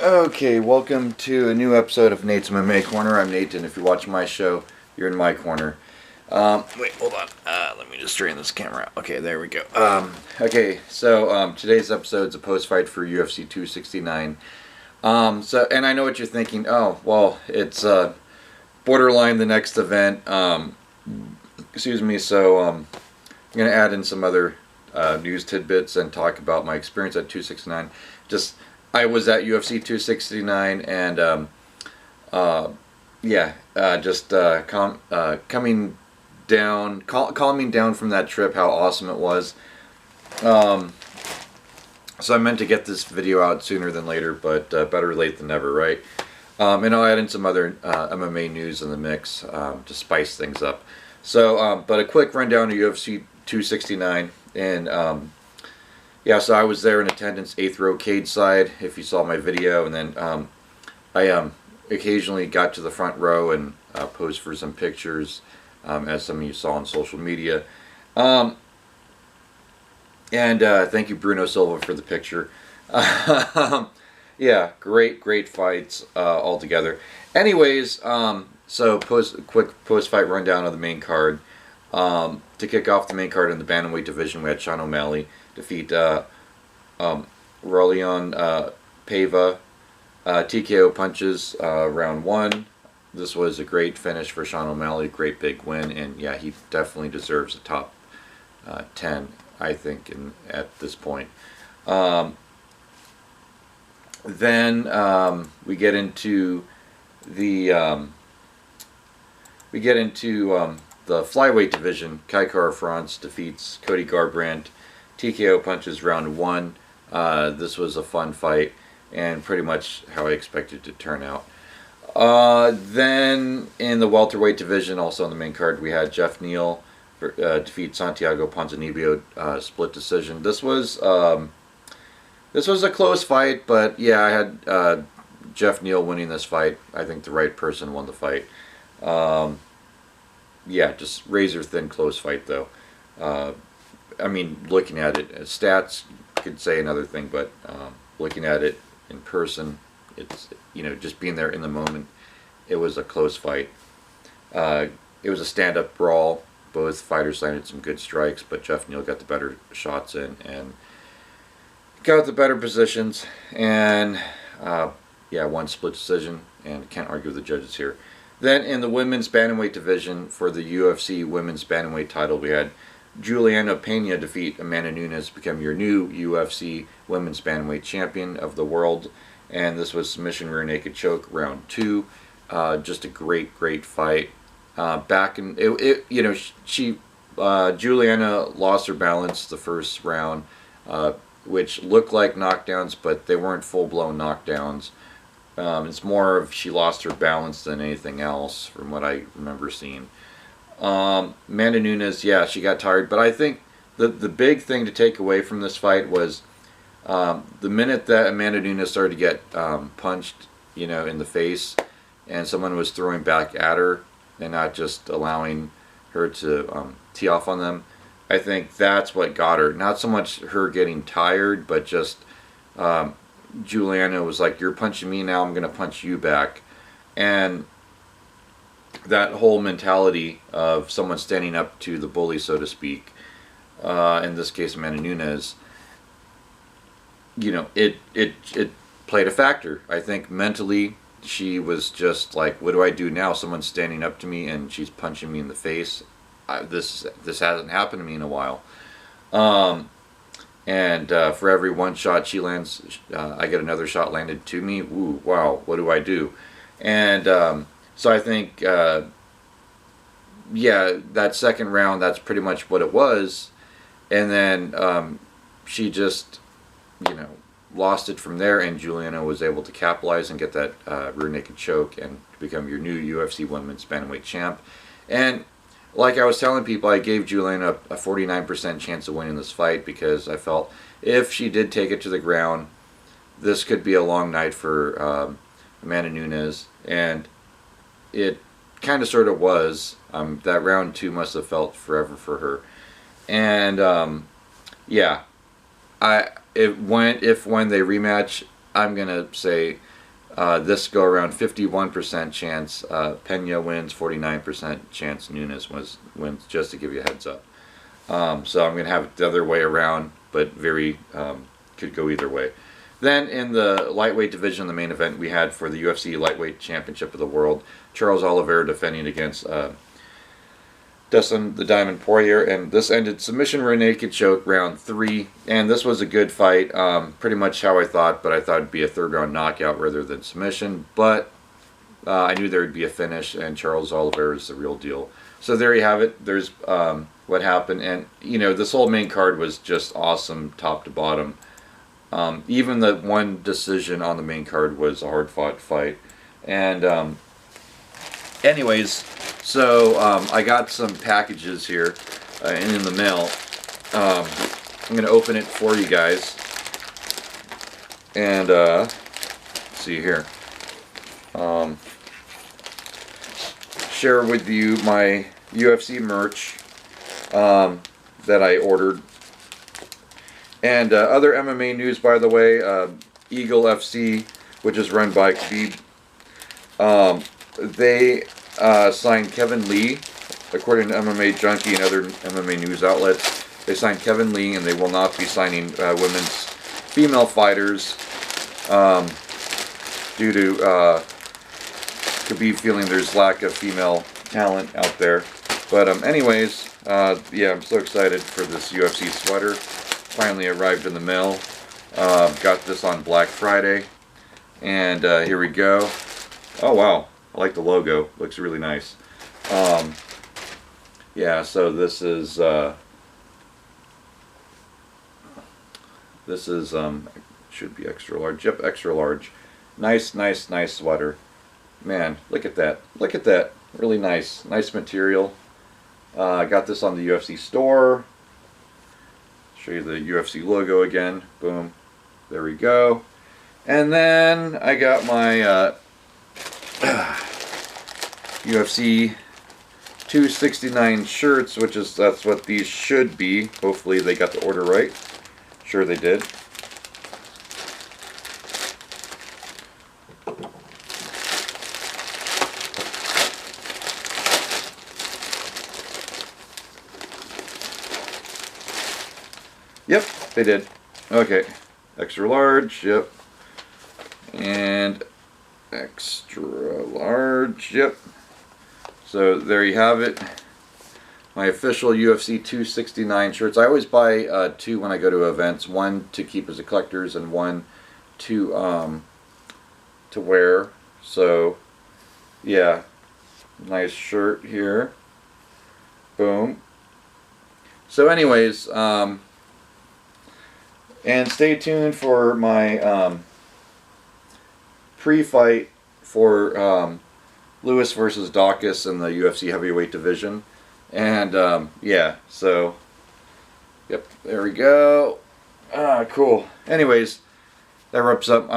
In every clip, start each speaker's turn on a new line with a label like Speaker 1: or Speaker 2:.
Speaker 1: Okay, welcome to a new episode of Nate's MMA Corner. I'm Nate, and if you're watching my show, you're in my corner. Wait, hold on. Let me just straighten this camera out. Okay, there we go. So today's episode is a post-fight for UFC 269. And I know what you're thinking. Oh, well, it's borderline the next event. Excuse me. So I'm going to add in some other news tidbits and talk about my experience at 269. I was at UFC 269 and calming down from that trip, how awesome it was. So I meant to get this video out sooner than later, but better late than never, right? And I'll add in some other MMA news in the mix to spice things up. So, but a quick rundown of UFC 269 and. So I was there in attendance, 8th row cage side, if you saw my video, and then I occasionally got to the front row and posed for some pictures, as some of you saw on social media. And thank you, Bruno Silva, for the picture. Yeah, great fights altogether. Anyways, so quick post-fight rundown of the main card. To kick off the main card in the bantamweight division, we had Sean O'Malley defeat Rolion Pava, TKO punches, round 1. This was a great finish for Sean O'Malley, great big win, and yeah, he definitely deserves a top 10, I think, at this point. Then we get into the the flyweight division. Kai Kara-France defeats Cody Garbrandt. TKO punches round 1. This was a fun fight and pretty much how I expected to turn out. Then in the welterweight division, also on the main card, we had Jeff Neal defeat Santiago Ponzinibio, split decision. This was a close fight, but yeah, I had Jeff Neal winning this fight. I think the right person won the fight. Yeah, just razor thin close fight though. I mean, looking at it, stats could say another thing, but looking at it in person, it's, just being there in the moment, it was a close fight. It was a stand-up brawl. Both fighters landed some good strikes, but Jeff Neal got the better shots in and got the better positions, and won split decision, and can't argue with the judges here. Then in the women's bantamweight division for the UFC women's bantamweight title, we had Julianna Pena defeat Amanda Nunes, become your new UFC women's bantamweight champion of the world, and this was submission rear naked choke round 2. Just a great fight. Julianna lost her balance the first round, which looked like knockdowns, but they weren't full-blown knockdowns. It's more of she lost her balance than anything else, from what I remember seeing. Amanda Nunes, yeah, she got tired, but I think the big thing to take away from this fight was the minute that Amanda Nunes started to get punched, in the face, and someone was throwing back at her and not just allowing her to tee off on them. I think that's what got her. Not so much her getting tired, but just Julianna was like, "You're punching me now, I'm going to punch you back." And that whole mentality of someone standing up to the bully, so to speak, in this case Amanda Nunes, it played a factor. I think mentally she was just like, what do I do now? Someone's standing up to me and she's punching me in the face. This hasn't happened to me in a while. And for every one shot she lands, I get another shot landed to me. Ooh, wow, what do I do? And so I think, that second round, that's pretty much what it was. And then she just, lost it from there, and Julianna was able to capitalize and get that rear naked choke and become your new UFC women's bantamweight champ. And like I was telling people, I gave Julianna a 49% chance of winning this fight because I felt if she did take it to the ground, this could be a long night for Amanda Nunes, and it kind of sort of was. That round 2 must have felt forever for her. And if when they rematch, I'm gonna say This go around 51% chance Pena wins, 49% chance Nunes wins, just to give you a heads up. So I'm going to have it the other way around, but could go either way. Then in the lightweight division, the main event we had for the UFC Lightweight Championship of the World, Charles Oliveira defending against Dustin the Diamond Poirier, and this ended submission rear naked choke round 3, and this was a good fight, pretty much how I thought, but I thought it'd be a third round knockout rather than submission, but I knew there would be a finish, and Charles Oliveira is the real deal. So there you have it. There's what happened, and you know, this whole main card was just awesome top to bottom. Even the one decision on the main card was a hard-fought fight. And anyways, so I got some packages here in the mail. I'm going to open it for you guys. And let's see here. Share with you my UFC merch that I ordered. And other MMA news, by the way, Eagle FC, which is run by Khabib, they signed Kevin Lee, according to MMA Junkie and other MMA news outlets. They signed Kevin Lee, and they will not be signing women's female fighters due to Khabib feeling there's lack of female talent out there. But anyways, yeah, I'm so excited for this UFC sweater. Finally arrived in the mail. Got this on Black Friday, and here we go. Oh wow, I like the logo. Looks really nice. Yeah, so this is should be extra large. Yep, extra large. Nice, nice, nice sweater. Man, look at that. Look at that. Really nice. Nice material. I got this on the UFC store. Show you the UFC logo again. Boom. There we go. And then I got my UFC 269 shirts, that's what these should be. Hopefully they got the order right. Sure they did. Yep, they did. Okay. Extra large, yep. And extra large, yep. So there you have it. My official UFC 269 shirts. I always buy 2 when I go to events. 1 to keep as a collector's and 1 to wear. So yeah, nice shirt here. Boom. So anyways, and stay tuned for my pre-fight for Lewis versus Dawkins in the UFC heavyweight division. And yeah, so yep, there we go. Cool. Anyways, that wraps up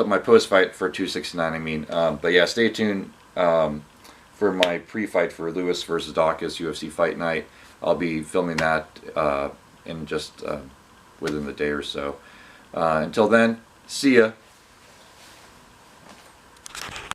Speaker 1: my post-fight for 269. I mean, but yeah, stay tuned for my pre-fight for Lewis versus Dawkins UFC Fight Night. I'll be filming that in just within the day or so. Until then, see ya.